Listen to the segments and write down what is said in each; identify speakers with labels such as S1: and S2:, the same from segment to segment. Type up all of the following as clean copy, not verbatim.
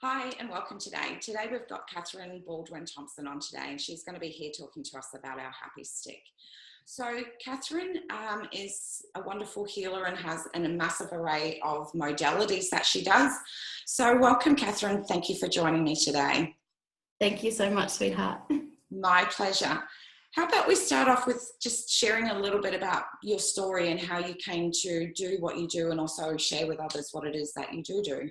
S1: Hi and welcome today. Today we've got Katherine Baldwin Thomson on today, and she's going to be here talking to us about our happy stick. So Katherine is a wonderful healer and has a massive array of modalities that she does. So welcome, Katherine. Thank you for joining me today.
S2: Thank you so much, sweetheart.
S1: My pleasure. How about we start off with just sharing a little bit about your story and how you came to do what you do, and also share with others what it is that you do.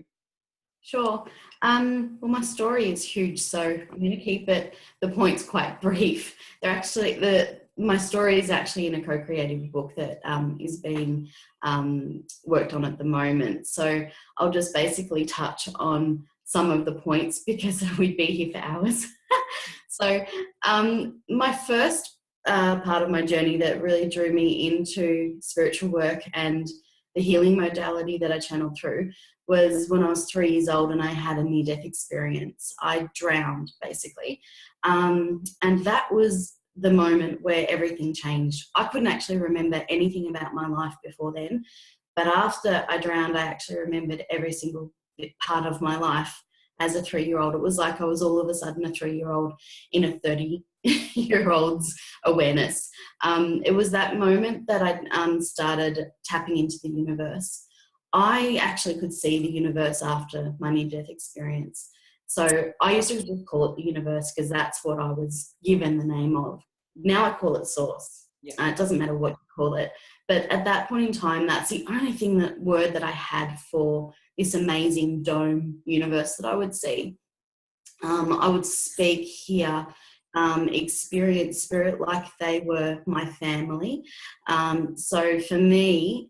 S2: Sure. Well, my story is huge, so I'm going to keep the points quite brief. My story is actually in a co-creative book that is being worked on at the moment. So I'll just basically touch on some of the points because we'd be here for hours. So my first part of my journey that really drew me into spiritual work and the healing modality that I channeled through was when I was 3 years old and I had a near-death experience. I drowned, basically. And that was the moment where everything changed. I couldn't actually remember anything about my life before then, but after I drowned, I actually remembered every single part of my life as a 3-year-old. It was like I was all of a sudden a 3-year-old in a 30-year-old's awareness. It was that moment that I started tapping into the universe. I actually could see the universe after my near-death experience. So I used to just call it the universe because that's what I was given the name of. Now I call it source. Yeah. It doesn't matter what you call it. But at that point in time, that's the only word that I had for this amazing dome universe that I would see. I would speak, hear, experience spirit like they were my family. So for me,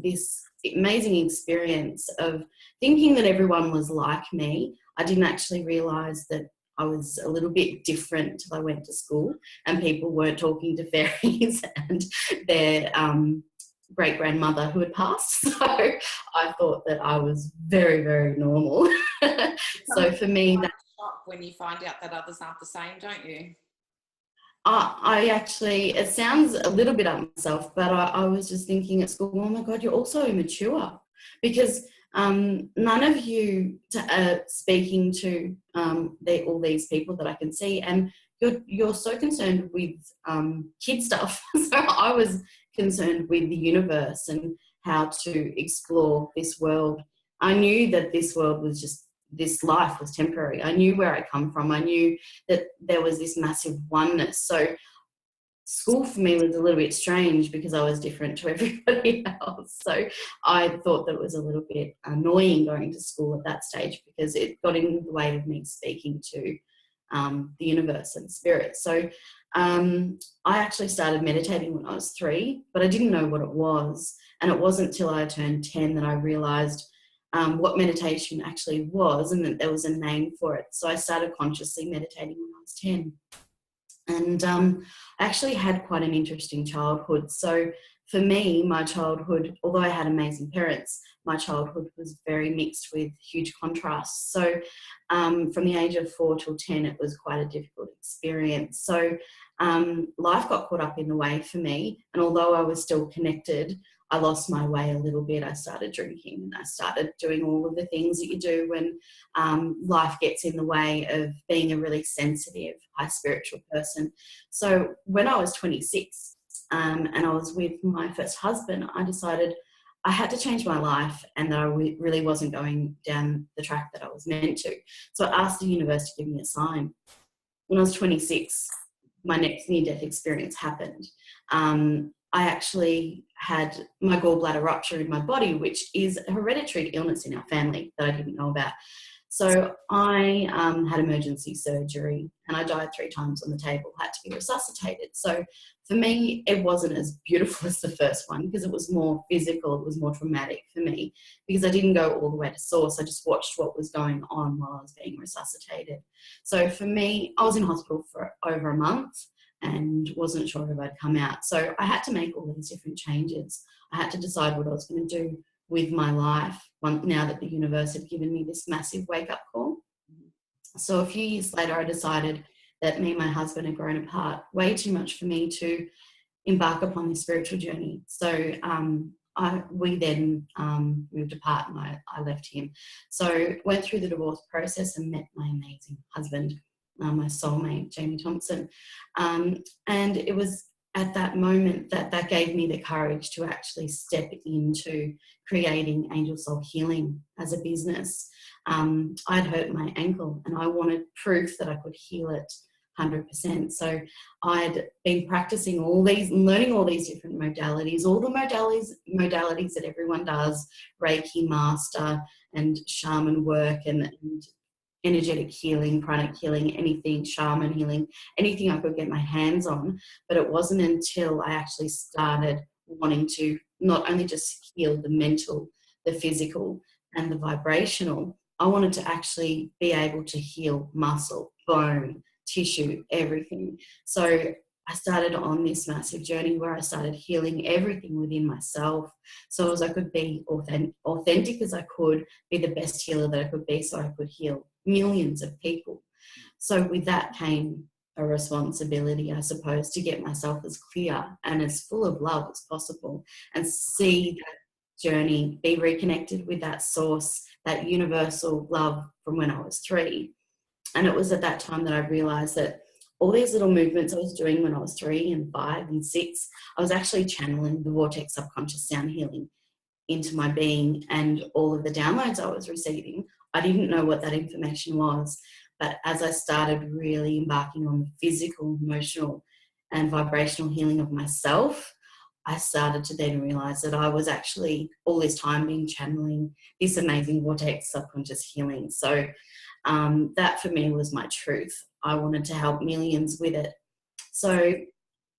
S2: this amazing experience of thinking that everyone was like me, I didn't actually realise that I was a little bit different until I went to school and people weren't talking to fairies and their great-grandmother who had passed. So I thought that I was very, very normal. So for me, that
S1: when you find out that others aren't the same, don't you?
S2: I actually, it sounds a little bit up myself, but I was just thinking at school, oh my God, you're also immature, because none of you speaking to all these people that I can see, and you're so concerned with kid stuff. So I was concerned with the universe and how to explore this world. I knew that this world was just, this life was temporary. I knew where I come from. I knew that there was this massive oneness. So school for me was a little bit strange because I was different to everybody else. So I thought that it was a little bit annoying going to school at that stage because it got in the way of me speaking to the universe and spirit. So I actually started meditating when I was 3, but I didn't know what it was. And it wasn't till I turned 10 that I realised what meditation actually was and that there was a name for it. So I started consciously meditating when I was 10. And I actually had quite an interesting childhood. So for me, my childhood, although I had amazing parents, my childhood was very mixed with huge contrasts. So from the age of 4 till 10, it was quite a difficult experience. So life got caught up in the way for me. And although I was still connected, I lost my way a little bit. I started drinking and I started doing all of the things that you do when life gets in the way of being a really sensitive, high spiritual person. So when I was 26 and I was with my first husband, I decided I had to change my life and that I really wasn't going down the track that I was meant to. So I asked the universe to give me a sign. When I was 26, my next near-death experience happened. I actually had my gallbladder rupture in my body, which is a hereditary illness in our family that I didn't know about. So I had emergency surgery and I died 3 times on the table, had to be resuscitated. So for me, it wasn't as beautiful as the first one because it was more physical, it was more traumatic for me because I didn't go all the way to source. I just watched what was going on while I was being resuscitated. So for me, I was in hospital for over a month and wasn't sure if I'd come out. So I had to make all these different changes. I had to decide what I was going to do with my life now that the universe had given me this massive wake-up call. So a few years later, I decided that me and my husband had grown apart way too much for me to embark upon this spiritual journey. So we then moved apart, and I left him. So went through the divorce process and met my amazing husband, my soulmate, Jamie Thomson. And it was at that moment that gave me the courage to actually step into creating Angel Soul Healing as a business. I'd hurt my ankle and I wanted proof that I could heal it 100%. So I'd been practicing learning all these different modalities, all the modalities that everyone does, Reiki master and shaman work and energetic healing, pranic healing, anything, shaman healing, anything I could get my hands on. But it wasn't until I actually started wanting to not only just heal the mental, the physical, and the vibrational, I wanted to actually be able to heal muscle, bone, tissue, everything. So I started on this massive journey where I started healing everything within myself, so as I could be authentic as I could, be the best healer that I could be, so I could heal millions of people. So with that came a responsibility, I suppose, to get myself as clear and as full of love as possible, and see that journey, be reconnected with that source, that universal love from when I was 3. And it was at that time that I realised that all these little movements I was doing when I was 3 and 5 and 6, I was actually channeling the vortex subconscious sound healing into my being, and all of the downloads I was receiving, I didn't know what that information was. But as I started really embarking on the physical, emotional, and vibrational healing of myself, I started to then realise that I was actually all this time been channeling this amazing vortex subconscious healing. So that for me was my truth. I wanted to help millions with it. So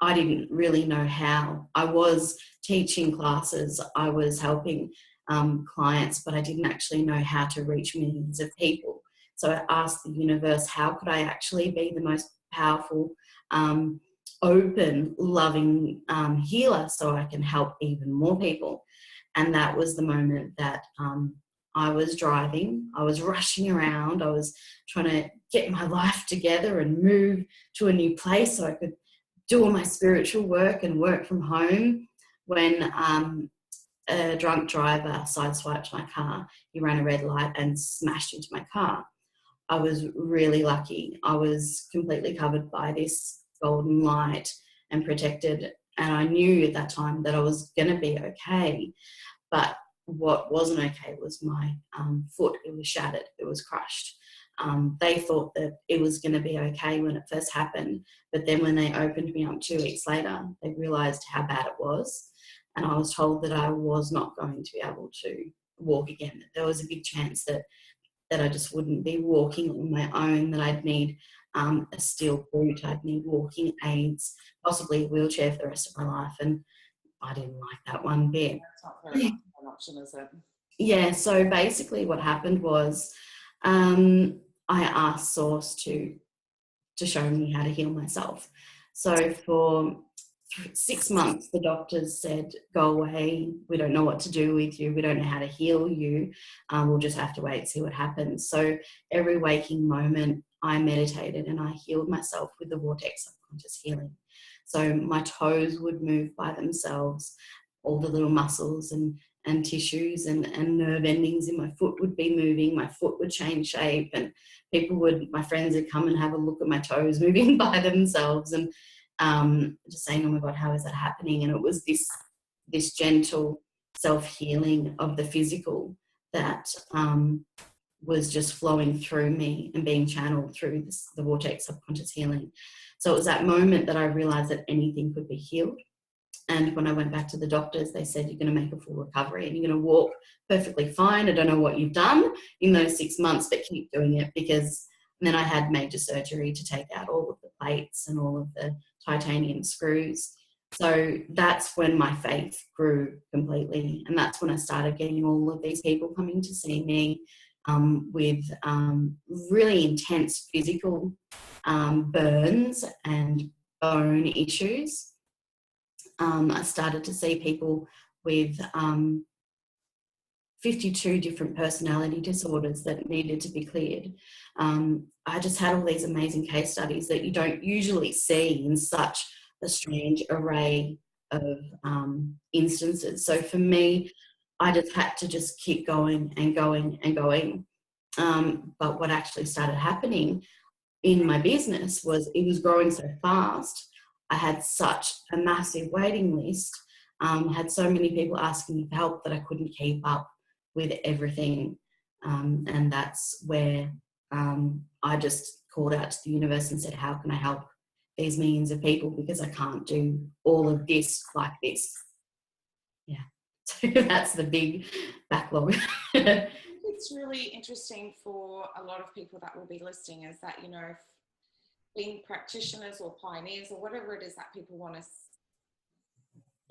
S2: I didn't really know how. I was teaching classes, I was helping clients, but I didn't actually know how to reach millions of people. So I asked the universe, how could I actually be the most powerful, open, loving healer so I can help even more people? And that was the moment that I was driving, I was rushing around, I was trying to get my life together and move to a new place so I could do all my spiritual work and work from home, when a drunk driver sideswiped my car. He ran a red light and smashed into my car. I was really lucky. I was completely covered by this golden light and protected, and I knew at that time that I was going to be okay. But what wasn't okay was my foot. It was shattered. It was crushed. They thought that it was going to be okay when it first happened, but then when they opened me up 2 weeks later, they realised how bad it was, and I was told that I was not going to be able to walk again. That there was a big chance that I just wouldn't be walking on my own, that I'd need a steel boot, I'd need walking aids, possibly a wheelchair for the rest of my life, and I didn't like that one bit.
S1: That's not very much an option, is it?
S2: Yeah, so basically what happened was I asked Source to show me how to heal myself. So for 6 months, the doctors said, go away, we don't know what to do with you, we don't know how to heal you, we'll just have to wait and see what happens. So every waking moment I meditated and I healed myself with the vortex subconscious healing. So my toes would move by themselves, all the little muscles and tissues and nerve endings in my foot would be moving, my foot would change shape, and my friends would come and have a look at my toes moving by themselves, and just saying, oh my God, how is that happening? And it was this gentle self-healing of the physical that was just flowing through me and being channeled through the vortex subconscious healing. So it was that moment that I realised that anything could be healed. And when I went back to the doctors, they said, you're going to make a full recovery and you're going to walk perfectly fine. I don't know what you've done in those 6 months, but keep doing it. Because then I had major surgery to take out all of the plates and all of the titanium screws. So that's when my faith grew completely. And that's when I started getting all of these people coming to see me with really intense physical burns and bone issues. I started to see people with 52 different personality disorders that needed to be cleared. I just had all these amazing case studies that you don't usually see in such a strange array instances. So for me, I just had to just keep going and going and going. But what actually started happening in my business was it was growing so fast. I had such a massive waiting list. Had so many people asking me for help that I couldn't keep up with everything. And that's where I just called out to the universe and said, how can I help these millions of people, because I can't do all of this like this. Yeah. So that's the big backlog.
S1: It's really interesting for a lot of people that will be listening, is that, you know, being practitioners or pioneers or whatever it is that people want to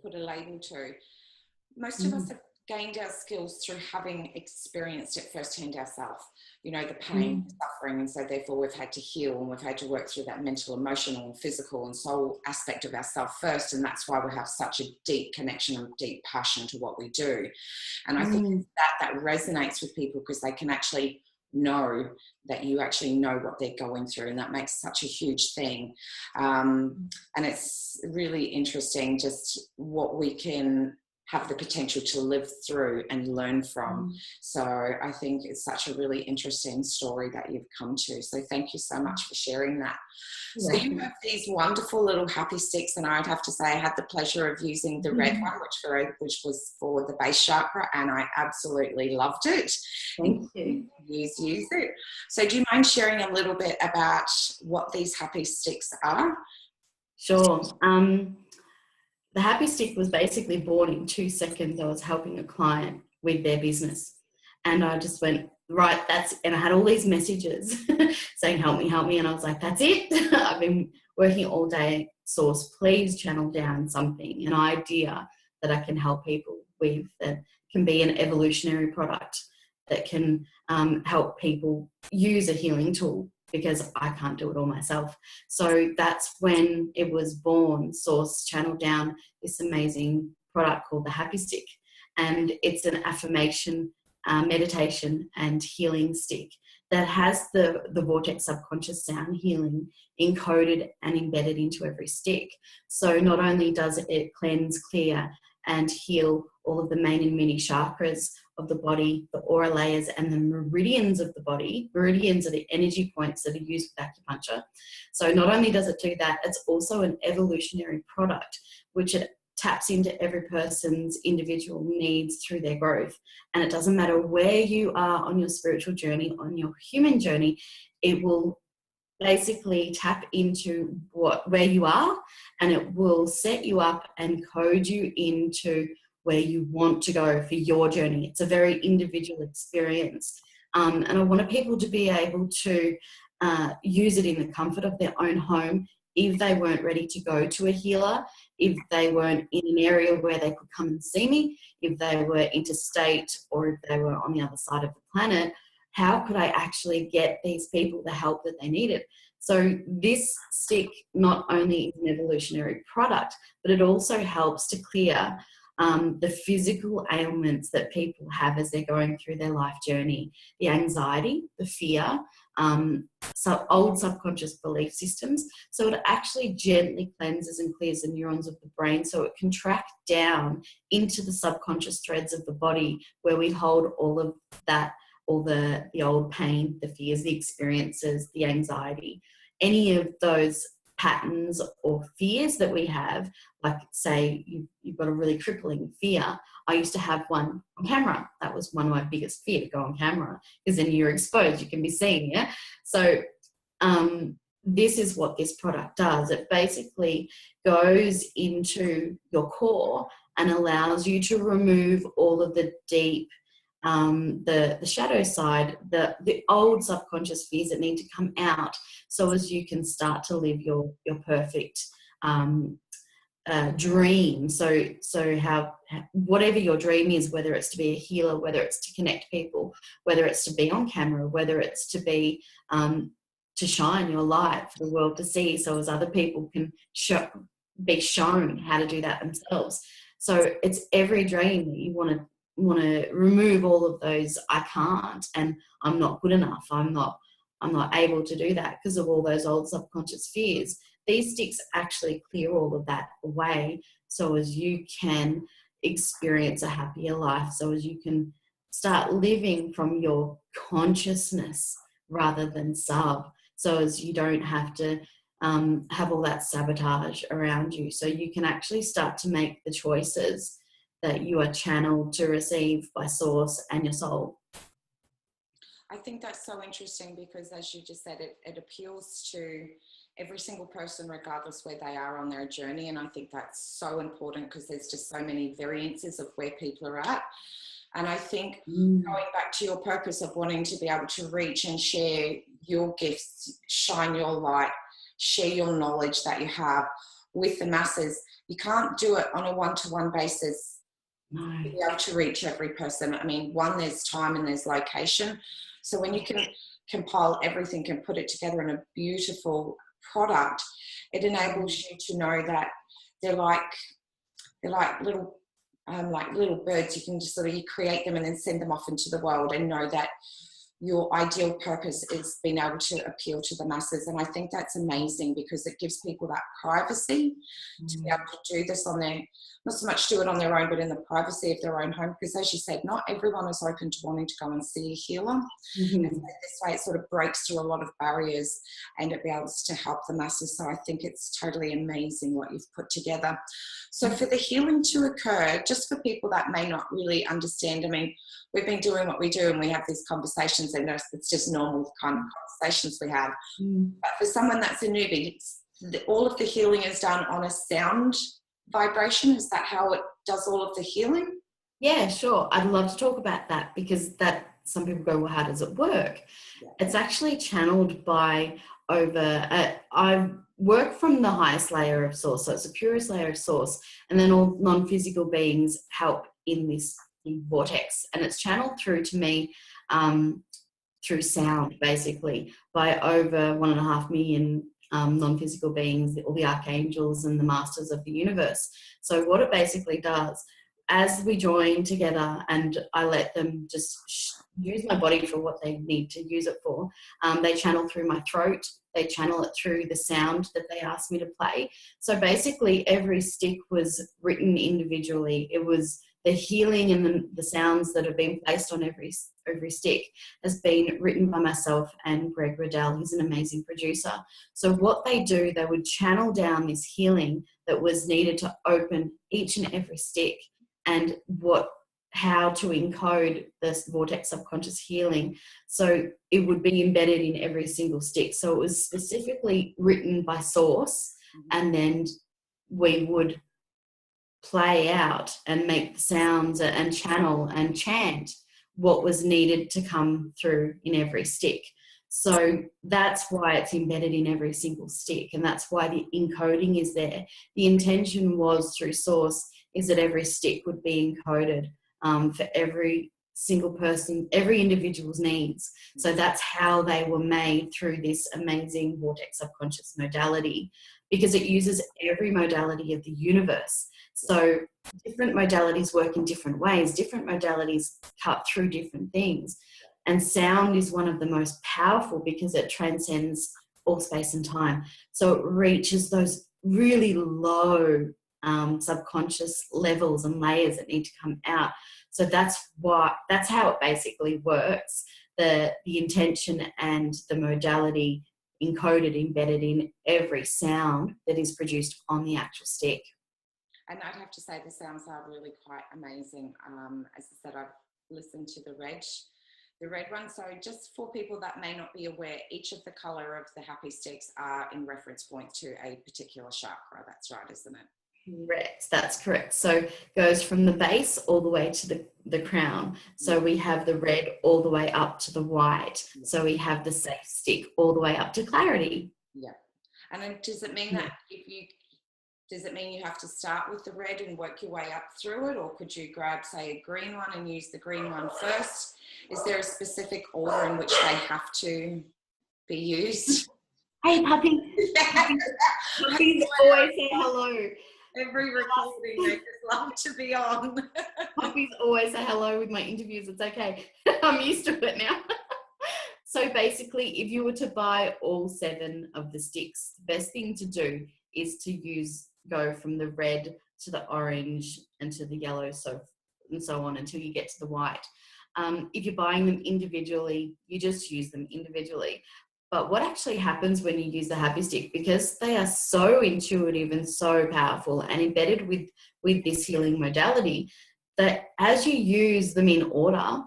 S1: put a label to, most of us have gained our skills through having experienced it firsthand ourselves, you know, the pain, suffering, and so therefore we've had to heal and we've had to work through that mental, emotional, and physical and soul aspect of ourselves first, and that's why we have such a deep connection and deep passion to what we do. And I think that resonates with people, because they can actually know that you actually know what they're going through, and that makes such a huge thing. And it's really interesting just what we can have the potential to live through and learn from. So I think it's such a really interesting story that you've come to. So thank you so much for sharing that. So you have these wonderful little happy sticks, and I'd have to say I had the pleasure of using the red one, which was for the base chakra, and I absolutely loved it.
S2: Thank you.
S1: Use it. So do you mind sharing a little bit about what these happy sticks are?
S2: Sure. The happy stick was basically born in 2 seconds. I was helping a client with their business, and I just went, right, and I had all these messages saying, help me. And I was like, that's it. I've been working all day. Source, please channel down something, an idea that I can help people with, that can be an evolutionary product that can help people use a healing tool, because I can't do it all myself. So that's when it was born. Source channeled down this amazing product called the Happy Stick. And it's an affirmation, meditation and healing stick that has the vortex subconscious sound healing encoded and embedded into every stick. So not only does it cleanse, clear and heal all of the main and mini chakras of the body, the aura layers and the meridians of the body. Meridians are the energy points that are used with acupuncture. So not only does it do that, it's also an evolutionary product, which it taps into every person's individual needs through their growth. And it doesn't matter where you are on your spiritual journey, on your human journey, it will basically tap into where you are, and it will set you up and code you into where you want to go for your journey. It's a very individual experience. And I wanted people to be able to use it in the comfort of their own home if they weren't ready to go to a healer, if they weren't in an area where they could come and see me, if they were interstate, or if they were on the other side of the planet. How could I actually get these people the help that they needed? So this stick not only is an evolutionary product, but it also helps to clear the physical ailments that people have as they're going through their life journey, the anxiety, the fear, old subconscious belief systems. So it actually gently cleanses and clears the neurons of the brain, so it can track down into the subconscious threads of the body where we hold all of that, all the old pain, the fears, the experiences, the anxiety, any of those patterns or fears that we have. Like, say you've got a really crippling fear. I used to have one on camera. That was one of my biggest fear, to go on camera, because then you're exposed, you can be seen. Yeah. So this is what this product does. It basically goes into your core and allows you to remove all of the deep, the shadow side, the old subconscious fears that need to come out, so as you can start to live your perfect dream. So how, whatever your dream is, whether it's to be a healer, whether it's to connect people, whether it's to be on camera, whether it's to be to shine your light for the world to see, so as other people can be shown how to do that themselves. So it's every dream that you want to remove all of those I can't, and I'm not good enough, I'm not able to do that, because of all those old subconscious fears. these sticks actually clear all of that away so as you can experience a happier life, so as you can start living from your consciousness rather than sub, so as you don't have to have all that sabotage around you, so you can actually start to make the choices that you are channeled to receive by source and your soul.
S1: I think that's so interesting because, as you just said, it appeals to every single person regardless where they are on their journey, and I think that's so important because there's just so many variances of where people are at. And I think going back to your purpose of wanting to be able to reach and share your gifts, shine your light, share your knowledge that you have with the masses, you can't do it on a one-to-one basis to be able to reach every person. I mean, one, there's time and there's location. So when you can compile everything and put it together in a beautiful product, it enables you to know that they're like little birds. You can just sort of create them and then send them off into the world and know that your ideal purpose is being able to appeal to the masses. And I think that's amazing because it gives people that privacy to be able to do this on their, not so much do it on their own, but in the privacy of their own home. Because as you said, not everyone is open to wanting to go and see a healer. And so this way it sort of breaks through a lot of barriers and it be able to help the masses. So I think it's totally amazing what you've put together. So for the healing to occur, just for people that may not really understand, I mean, we've been doing what we do and we have these conversations and it's just normal kind of conversations we have. But for someone that's a newbie, all of the healing is done on a sound vibration. Is that how it does all of the healing?
S2: Yeah, sure. I'd love to talk about that because that some people go, well, how does it work? Yeah. It's actually channeled by I work from the highest layer of source, so it's the purest layer of source, and then all non-physical beings help in this vortex, and it's channeled through to me through sound, basically, by over 1.5 million non-physical beings, all the archangels and the masters of the universe. So what it basically does, as we join together and I let them just use my body for what they need to use it for, they channel through my throat, they channel it through the sound that they asked me to play. So basically every stick was written individually. It was the healing and the sounds that have been placed on every stick has been written by myself and Greg Riddell. He's an amazing producer. So what they do, they would channel down this healing that was needed to open each and every stick, and how to encode this vortex subconscious healing. So it would be embedded in every single stick. So it was specifically written by source, and then we would play out and make the sounds and channel and chant what was needed to come through in every stick. So that's why it's embedded in every single stick, and that's why the encoding is there. The intention was through source is that every stick would be encoded for every single person, every individual's needs. So that's how they were made, through this amazing vortex subconscious modality, because it uses every modality of the universe. So different modalities work in different ways. Different modalities cut through different things. And sound is one of the most powerful because it transcends all space and time. So it reaches those really low subconscious levels and layers that need to come out. So that's how it basically works. The intention and the modality encoded, embedded in every sound that is produced on the actual stick.
S1: And I'd have to say the sounds are really quite amazing. As I said, I've listened to the red one. So just for people that may not be aware, each of the colour of the happy sticks are in reference point to a particular chakra. That's right, isn't it?
S2: Correct, that's correct. So it goes from the base all the way to the crown. So we have the red all the way up to the white. So we have the safe stick all the way up to clarity.
S1: Yeah. And then does it mean that does it mean you have to start with the red and work your way up through it, or could you grab, say, a green one and use the green one first? Is there a specific order in which they have to be used?
S2: Hey, puppy. Puppies always say hello.
S1: Every recording, they just love to be on.
S2: Puppies always say hello with my interviews. It's okay. I'm used to it now. So So basically, if you were to buy all 7 of the sticks, the best thing to do is to go from the red to the orange and to the yellow, and so on until you get to the white. If you're buying them individually, you just use them individually. But what actually happens when you use the happy stick, because they are so intuitive and so powerful and embedded with this healing modality, that as you use them in order,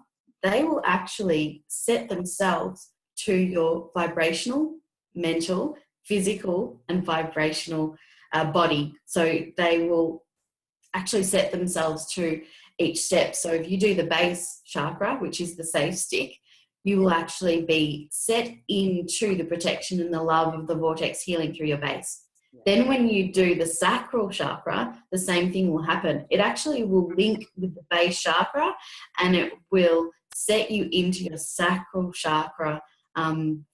S2: they will actually set themselves to your vibrational, mental, physical, and vibrational body. So they will actually set themselves to each step. So if you do the base chakra, which is the safe stick, you will actually be set into the protection and the love of the vortex healing through your base. Then when you do the sacral chakra, the same thing will happen. It actually will link with the base chakra, and it will set you into your sacral chakra,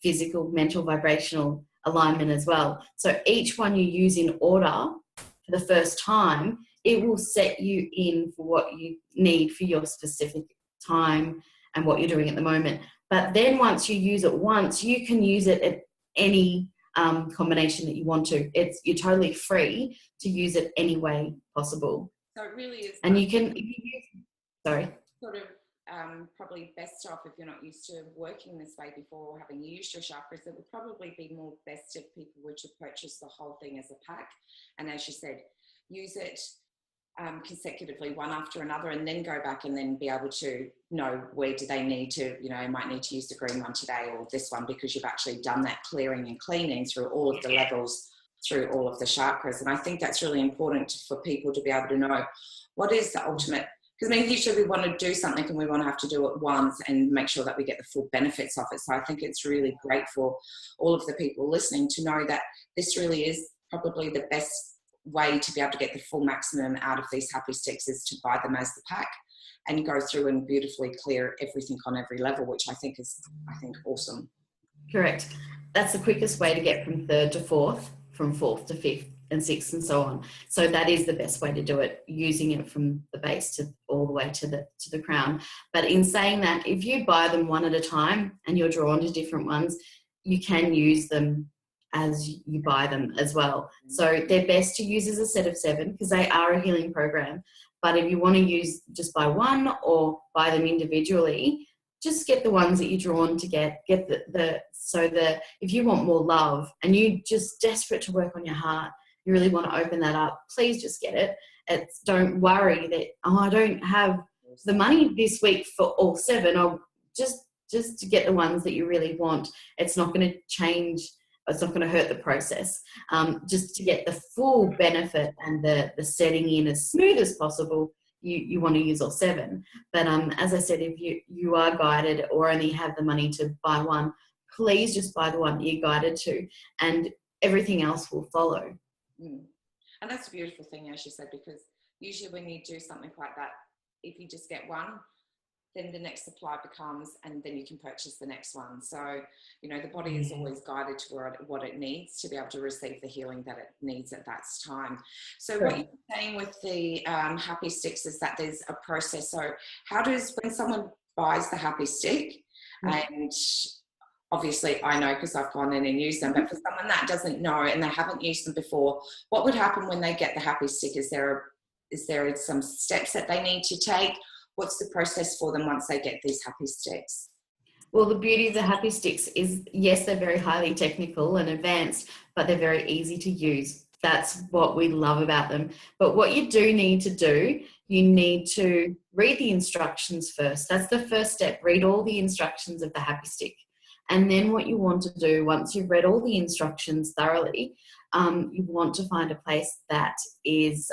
S2: physical, mental, vibrational alignment as well. So each one you use in order for the first time, it will set you in for what you need for your specific time and what you're doing at the moment. But then once you use it once, you can use it at any combination that you want to. You're totally free to use it any way possible.
S1: So it really is.
S2: And you can, if you use, sorry.
S1: Sort of probably best off if you're not used to working this way before or having used your chakras, it would probably be more best if people were to purchase the whole thing as a pack. And as you said, use it consecutively one after another, and then go back and then be able to know where do they need to, you might need to use the green one today or this one, because you've actually done that clearing and cleaning through all of the levels, through all of the chakras. And I think that's really important for people to be able to know what is the ultimate, because usually we want to do something and we want to have to do it once and make sure that we get the full benefits of it. So I think it's really great for all of the people listening to know that this really is probably the best way to be able to get the full maximum out of these happy sticks, is to buy them as the pack and go through and beautifully clear everything on every level, which I think is awesome.
S2: Correct. That's the quickest way to get from 3rd to 4th, from 4th to 5th and 6th and so on. So that is the best way to do it, using it from the base to all the way to the crown. But in saying that, if you buy them one at a time and you're drawn to different ones, you can use them as you buy them as well. So they're best to use as a set of 7 because they are a healing program. But if you want to just buy one or buy them individually, just get the ones that you're drawn to get if you want more love and you're just desperate to work on your heart, you really want to open that up, please just get it. Don't worry that, I don't have the money this week for all 7. Or just to get the ones that you really want. It's not going to change. It's not going to hurt the process. Just to get the full benefit and the setting in as smooth as possible, you want to use all 7. But as I said, if you are guided or only have the money to buy one, please just buy the one that you're guided to, and everything else will follow.
S1: And that's a beautiful thing, as you said, because usually when you do something like that, if you just get one, then the next supply becomes, and then you can purchase the next one. So, the body is always guided to what it needs to be able to receive the healing that it needs at that time. So what you're saying with the happy sticks is that there's a process. So when someone buys the happy stick, and obviously I know because I've gone in and used them, but for someone that doesn't know and they haven't used them before, what would happen when they get the happy stick? Is there some steps that they need to take? What's the process for them once they get these happy sticks?
S2: Well, the beauty of the happy sticks is, yes, they're very highly technical and advanced, but they're very easy to use. That's what we love about them. But what you do need to do, you need to read the instructions first. That's the first step. Read all the instructions of the happy stick. And then what you want to do, once you've read all the instructions thoroughly, you want to find a place that is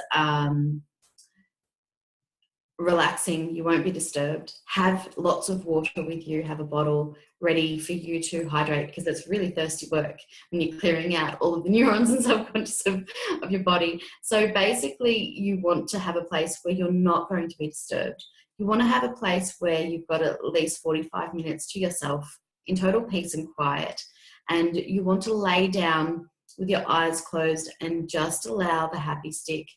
S2: relaxing. You won't be disturbed. Have lots of water with you. Have a bottle ready for you to hydrate, because it's really thirsty work when you're clearing out all of the neurons and subconscious of your body. So basically you want to have a place where you're not going to be disturbed. You want to have a place where you've got at least 45 minutes to yourself in total peace and quiet. And you want to lay down with your eyes closed and just allow the happy stick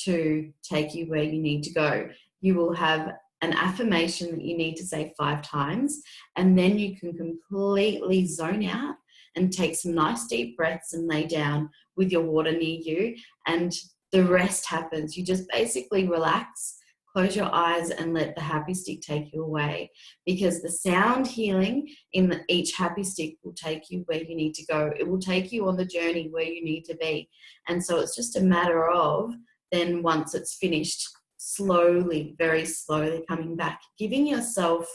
S2: to take you where you need to go. You will have an affirmation that you need to say 5 times, and then you can completely zone out and take some nice deep breaths and lay down with your water near you, and the rest happens. You just basically relax, close your eyes, and let the happy stick take you away, because the sound healing in each happy stick will take you where you need to go. It will take you on the journey where you need to be. And so it's just a matter of then, once it's finished, slowly, very slowly coming back, giving yourself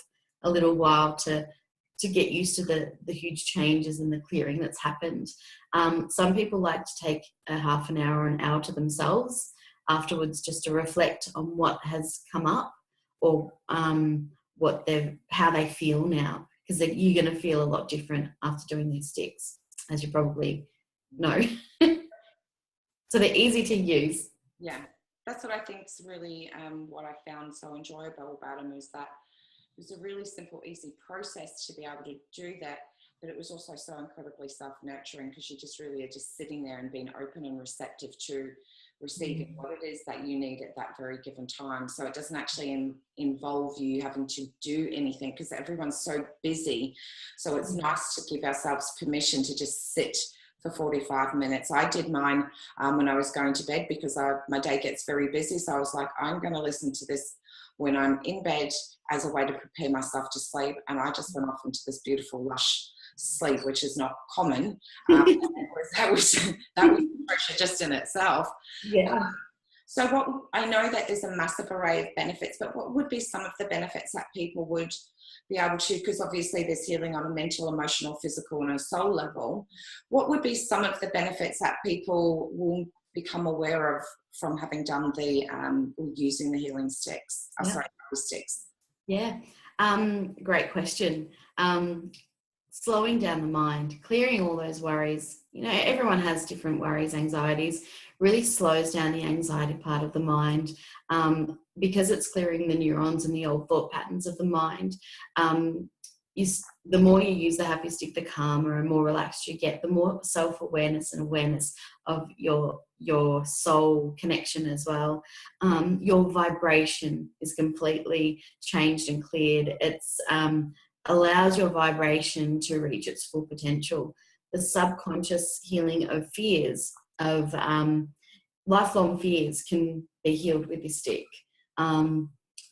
S2: a little while to get used to the huge changes and the clearing that's happened. Some people like to take a half an hour or an hour to themselves afterwards, just to reflect on what has come up, or how they feel now, because you're going to feel a lot different after doing these sticks, as you probably know. So they're easy to use.
S1: Yeah, that's what I think is really what I found so enjoyable about them, is that it was a really simple, easy process to be able to do that, but it was also so incredibly self-nurturing, because you just really are just sitting there and being open and receptive to receiving what it is that you need at that very given time. So it doesn't actually involve you having to do anything, because everyone's so busy. So it's nice to give ourselves permission to just sit for 45 minutes. I did mine when I was going to bed, because my day gets very busy. So I was like, I'm going to listen to this when I'm in bed as a way to prepare myself to sleep. And I just went off into this beautiful, lush sleep, which is not common. That was pressure just in itself.
S2: Yeah.
S1: So what, I know that there's a massive array of benefits, but what would be some of the benefits that people would be able to, because obviously there's healing on a mental, emotional, physical, and a soul level. What would be some of the benefits that people will become aware of from having done using the healing sticks? Sticks.
S2: Yeah. Great question. Slowing down the mind, clearing all those worries. Everyone has different worries, anxieties. Really slows down the anxiety part of the mind, because it's clearing the neurons and the old thought patterns of the mind. The more you use the happy stick, the calmer and more relaxed you get, the more self-awareness and awareness of your soul connection as well. Your vibration is completely changed and cleared. It's allows your vibration to reach its full potential. The subconscious healing of fears, of lifelong fears, can be healed with this stick.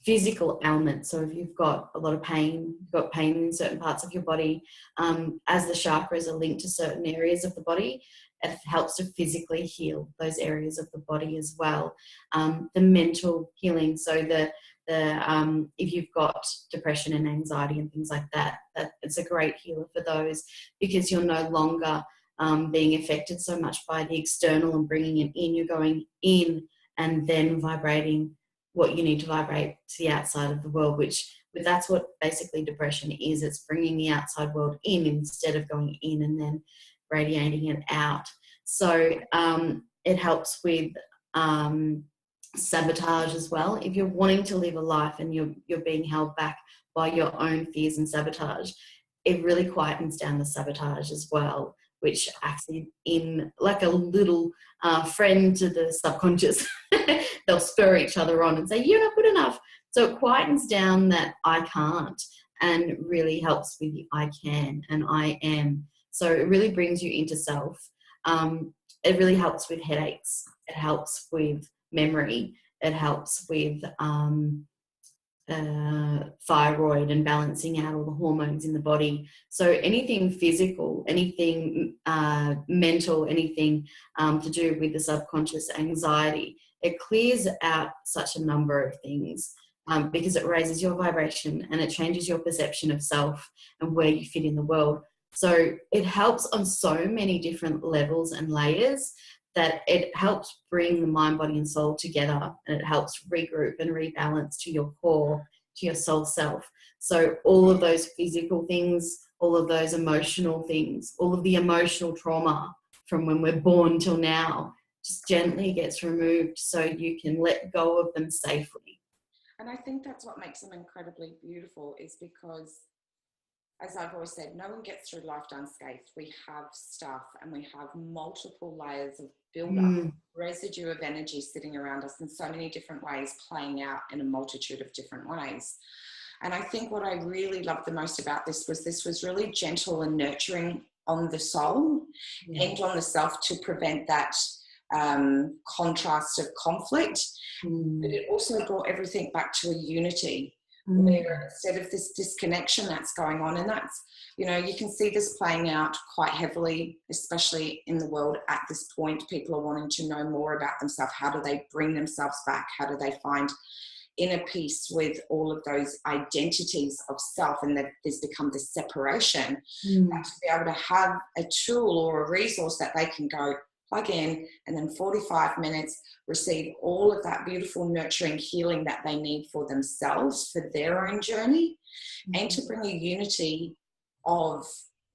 S2: Physical ailments, so if you've got a lot of pain, you've got pain in certain parts of your body, as the chakras are linked to certain areas of the body, it helps to physically heal those areas of the body as well. The mental healing, so if you've got depression and anxiety and things like that, it's a great healer for those, because you're no longer being affected so much by the external and bringing it in. You're going in and then vibrating what you need to vibrate to the outside of the world, that's what basically depression is. It's bringing the outside world in instead of going in and then radiating it out. So it helps with sabotage as well. If you're wanting to live a life and you're being held back by your own fears and sabotage, it really quietens down the sabotage as well, which acts in like a little friend to the subconscious. They'll spur each other on and say, you're not good enough. So it quietens down that I can't, and really helps with the I can and I am. So it really brings you into self. It really helps with headaches. It helps with memory. It helps with thyroid and balancing out all the hormones in the body. So anything physical, anything mental, anything to do with the subconscious anxiety, it clears out such a number of things, because it raises your vibration and it changes your perception of self and where you fit in the world. So it helps on so many different levels and layers, that it helps bring the mind, body and soul together, and it helps regroup and rebalance to your core, to your soul self. So all of those physical things, all of those emotional things, all of the emotional trauma from when we're born till now just gently gets removed, so you can let go of them safely.
S1: And I think that's what makes them incredibly beautiful, is because as I've always said, no one gets through life unscathed. We have stuff, and we have multiple layers of build-up, residue of energy sitting around us in so many different ways, playing out in a multitude of different ways. And I think what I really loved the most about this was really gentle and nurturing on the soul and on the self, to prevent that contrast of conflict. But it also brought everything back to a unity, where instead of this disconnection that's going on, and that's, you know, you can see this playing out quite heavily, especially in the world at this point. People are wanting to know more about themselves. How do they bring themselves back? How do they find inner peace with all of those identities of self? And that there's become this separation. And to be able to have a tool or a resource that they can go plug in, and then 45 minutes receive all of that beautiful nurturing healing that they need for themselves, for their own journey, and to bring a unity of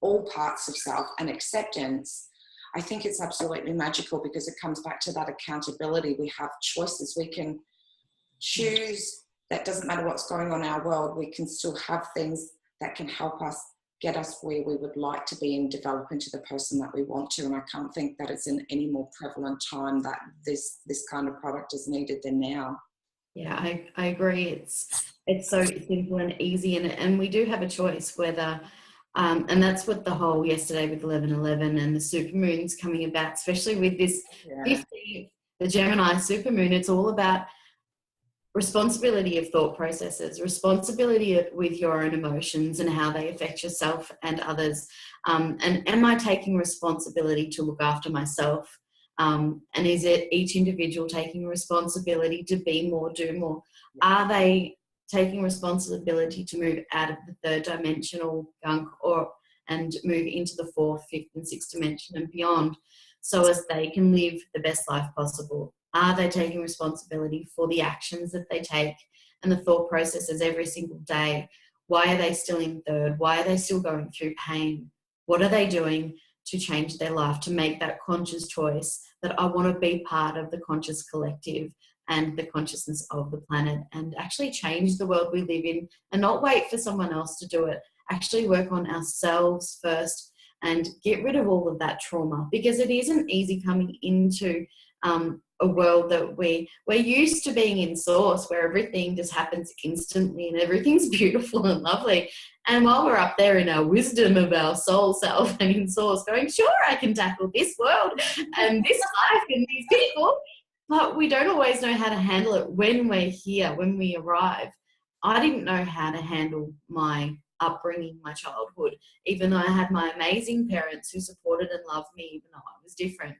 S1: all parts of self and acceptance. I think it's absolutely magical, because it comes back to that accountability. We have choices. We can choose. That doesn't matter what's going on in our world. We can still have things that can help us get us where we would like to be and develop into the person that we want to. And I can't think that it's in any more prevalent time that this kind of product is needed than now.
S2: Yeah, I agree. It's so simple and easy, and we do have a choice whether, and that's what the whole yesterday with 11/11 and the supermoons coming about, especially with this 50th, the Gemini supermoon. It's all about responsibility of thought processes, responsibility with your own emotions and how they affect yourself and others. And am I taking responsibility to look after myself? And is it each individual taking responsibility to be more, do more? Are they taking responsibility to move out of the third dimensional gunk and move into the fourth, fifth and sixth dimension and beyond, so as they can live the best life possible? Are they taking responsibility for the actions that they take and the thought processes every single day? Why are they still in third? Why are they still going through pain? What are they doing to change their life, to make that conscious choice that I want to be part of the conscious collective and the consciousness of the planet, and actually change the world we live in, and not wait for someone else to do it? Actually work on ourselves first and get rid of all of that trauma, because it isn't easy coming into a world that we're used to being in source, where everything just happens instantly and everything's beautiful and lovely. And while we're up there in our wisdom of our soul self and in source going, sure, I can tackle this world and this life and these people, but we don't always know how to handle it when we're here, when we arrive. I didn't know how to handle my upbringing, my childhood, even though I had my amazing parents who supported and loved me, even though I was different.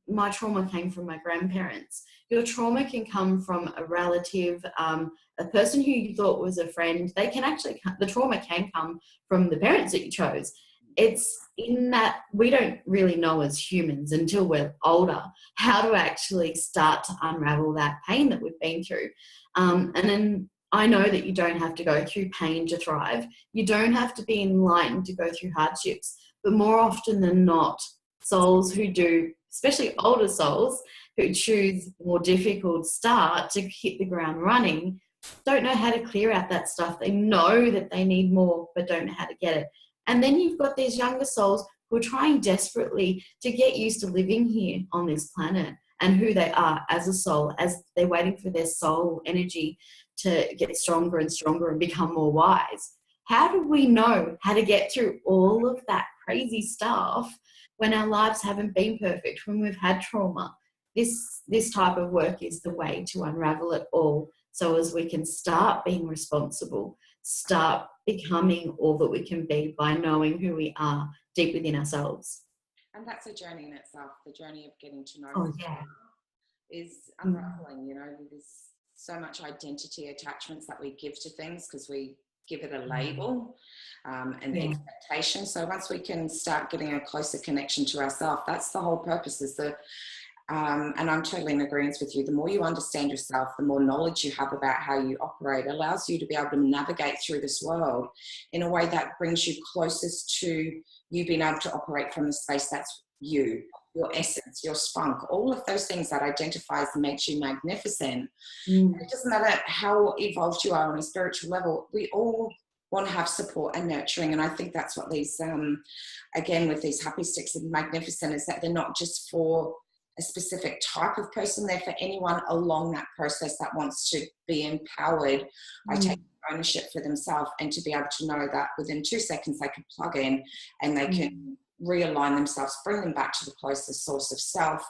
S2: My trauma came from my grandparents. Your trauma can come from a relative, a person who you thought was a friend. They can actually, the trauma can come from the parents that you chose. It's in that we don't really know as humans until we're older how to actually start to unravel that pain that we've been through. And then I know that you don't have to go through pain to thrive. You don't have to be enlightened to go through hardships. But more often than not, souls who do, especially older souls who choose more difficult start to hit the ground running, don't know how to clear out that stuff. They know that they need more, but don't know how to get it. And then you've got these younger souls who are trying desperately to get used to living here on this planet and who they are as a soul, as they're waiting for their soul energy to get stronger and stronger and become more wise. How do we know how to get through all of that crazy stuff when our lives haven't been perfect, when we've had trauma? This type of work is the way to unravel it all, so as we can start being responsible, start becoming all that we can be by knowing who we are deep within ourselves.
S1: And that's a journey in itself. The journey of getting to know is unraveling. You know, there's so much identity attachments that we give to things because we give it a label and the expectation. So once we can start getting a closer connection to ourselves, that's the whole purpose. Is the and I'm totally in agreement with you. The more you understand yourself, the more knowledge you have about how you operate, allows you to be able to navigate through this world in a way that brings you closest to you being able to operate from the space that's you, your essence, your spunk, all of those things that identifies and makes you magnificent. It doesn't matter how evolved you are on a spiritual level. We all want to have support and nurturing. And I think that's what these, again, with these happy sticks and magnificent, is that they're not just for a specific type of person, they're for anyone along that process that wants to be empowered by taking ownership for themselves, and to be able to know that within 2 seconds they can plug in and they can realign themselves, bring them back to the closest source of self,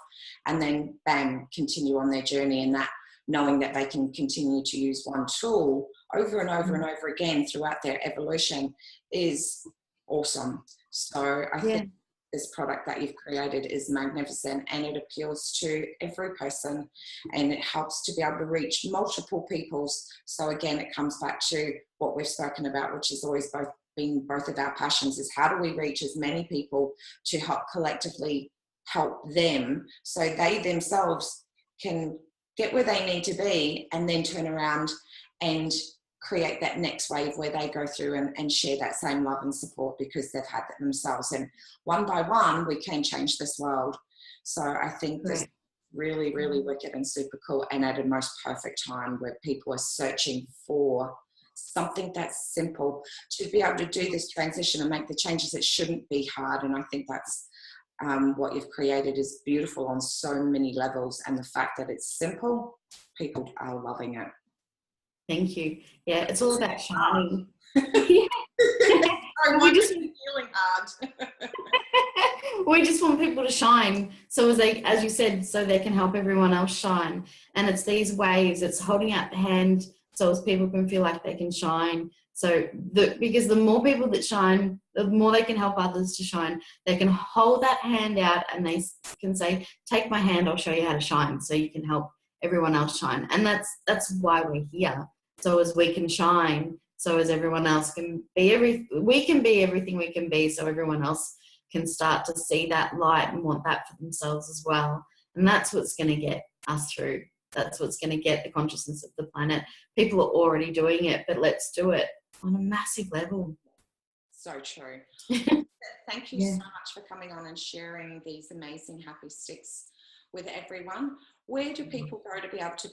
S1: and then bam, continue on their journey. And that knowing that they can continue to use one tool over and over and over again throughout their evolution is awesome. So I think this product that you've created is magnificent, and it appeals to every person, and it helps to be able to reach multiple peoples. So again, it comes back to what we've spoken about, which is always been both of our passions, is how do we reach as many people to help collectively help them, so they themselves can get where they need to be, and then turn around and create that next wave where they go through and share that same love and support because they've had that themselves. And one by one, we can change this world. So I think this is really, really wicked and super cool, and at a most perfect time where people are searching for something that's simple to be able to do this transition and make the changes. It shouldn't be hard. And I think that's what you've created is beautiful on so many levels. And the fact that it's simple, people are loving it.
S2: Thank you. Yeah, it's all about shining.
S1: We just feeling hard.
S2: We just want people to shine. So as you said, so they can help everyone else shine. And it's these waves, it's holding out the hand so as people can feel like they can shine. So because the more people that shine, the more they can help others to shine. They can hold that hand out and they can say, take my hand, I'll show you how to shine, so you can help everyone else shine. And that's why we're here. So as we can shine, so as everyone else can be we can be everything we can be, so everyone else can start to see that light and want that for themselves as well. And that's what's going to get us through. That's what's going to get the consciousness of the planet. People are already doing it, but let's do it on a massive level.
S1: So true. Thank you so much for coming on and sharing these amazing happy sticks with everyone. Where do people go to be able to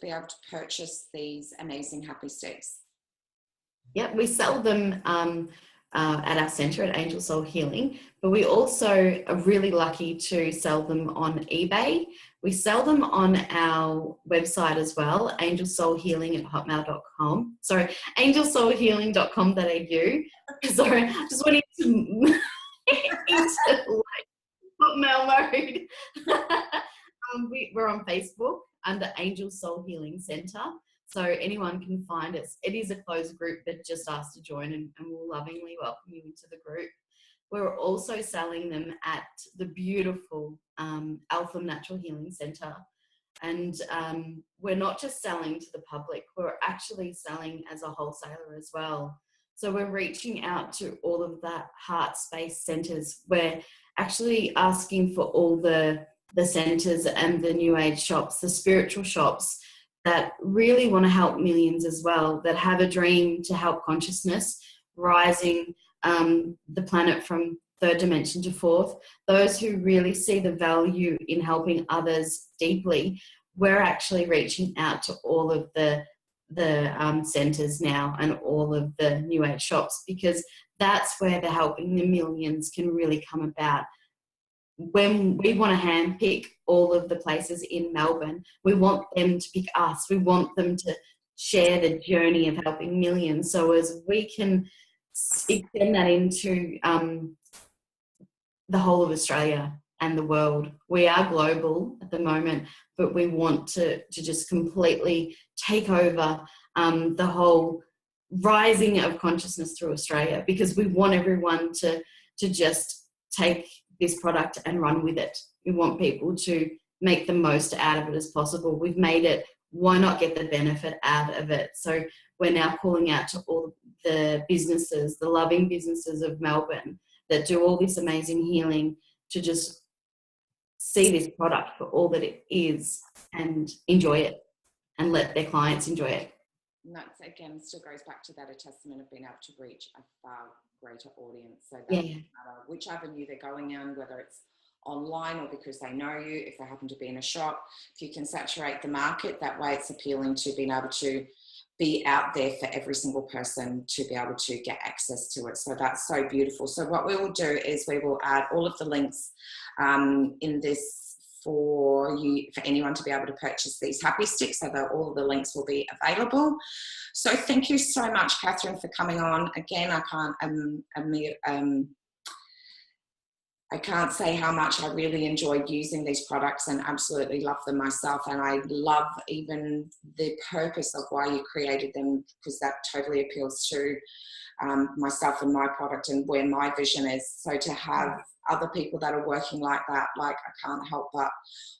S1: purchase these amazing happy sticks?
S2: Yeah, we sell them at our centre at Angel Soul Healing, but we also are really lucky to sell them on eBay. We sell them on our website as well, angelsoulhealing@hotmail.com. Sorry, angelsoulhealing.com.au. Sorry, I just went into like Hotmail mode. We're on Facebook under Angel Soul Healing Centre, so anyone can find us. It is a closed group that just asked to join, and we'll lovingly welcome you into the group. We're also selling them at the beautiful Alpha Natural Healing Centre, and we're not just selling to the public, we're actually selling as a wholesaler as well. So we're reaching out to all of the heart space centres. We're actually asking for all the centres and the new age shops, the spiritual shops that really want to help millions as well, that have a dream to help consciousness rising the planet from third dimension to fourth, those who really see the value in helping others deeply. We're actually reaching out to all of the centres now and all of the new age shops, because that's where the helping the millions can really come about. When we want to handpick all of the places in Melbourne, we want them to pick us. We want them to share the journey of helping millions. So as we can extend that into the whole of Australia and the world. We are global at the moment, but we want to just completely take over the whole rising of consciousness through Australia, because we want everyone to just take this product and run with it. We want people to make the most out of it as possible. We've made it, why not get the benefit out of it? So we're now calling out to all the businesses, the loving businesses of Melbourne that do all this amazing healing, to just see this product for all that it is and enjoy it and let their clients enjoy it.
S1: And that's, again, still goes back to that, a testament of being able to reach a far greater audience. So that doesn't matter which avenue they're going in, whether it's online or because they know you, if they happen to be in a shop, if you can saturate the market, that way it's appealing to being able to be out there for every single person to be able to get access to it. So that's so beautiful. So what we will do is we will add all of the links in this for you, for anyone to be able to purchase these happy sticks, so that all of the links will be available. So thank you so much, Katherine, for coming on. Again, I can't say how much I really enjoy using these products and absolutely love them myself. And I love even the purpose of why you created them, because that totally appeals to myself and my product and where my vision is. So to have other people that are working like that, like, I can't help but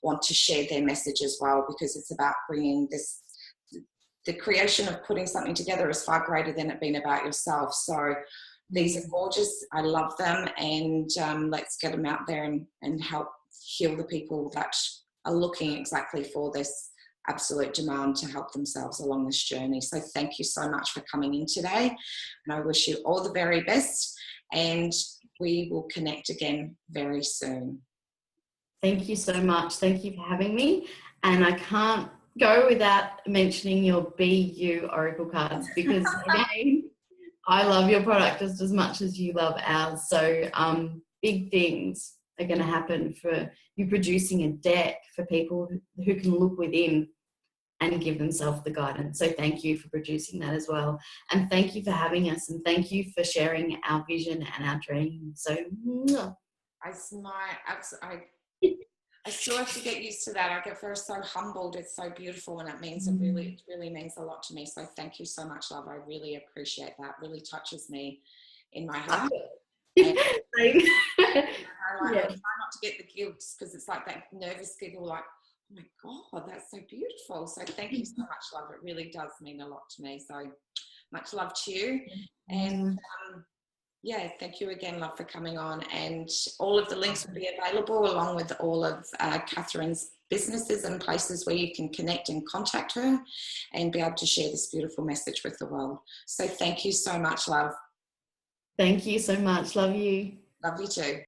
S1: want to share their message as well, because it's about bringing this, the creation of putting something together is far greater than it being about yourself. So these are gorgeous. I love them. And let's get them out there and help heal the people that are looking exactly for this absolute demand to help themselves along this journey. So thank you so much for coming in today. And I wish you all the very best. And we will connect again very soon.
S2: Thank you so much. Thank you for having me. And I can't go without mentioning your BU Oracle cards, because again, I love your product just as much as you love ours. So big things are going to happen for you producing a deck for people who can look within and give themselves the guidance. So thank you for producing that as well. And thank you for having us, and thank you for sharing our vision and our dream. So
S1: I still have to get used to that. I get very so humbled. It's so beautiful, and it means it really means a lot to me. So thank you so much, love. I really appreciate that. It really touches me in my heart. And I try not to get the giggles, because it's like that nervous giggle, like, oh my God, that's so beautiful. So thank you so much, love. It really does mean a lot to me. So much love to you. And yeah, thank you again, love, for coming on. And all of the links will be available, along with all of Katherine's businesses and places where you can connect and contact her and be able to share this beautiful message with the world. So thank you so much, love.
S2: Thank you so much. Love you.
S1: Love you too.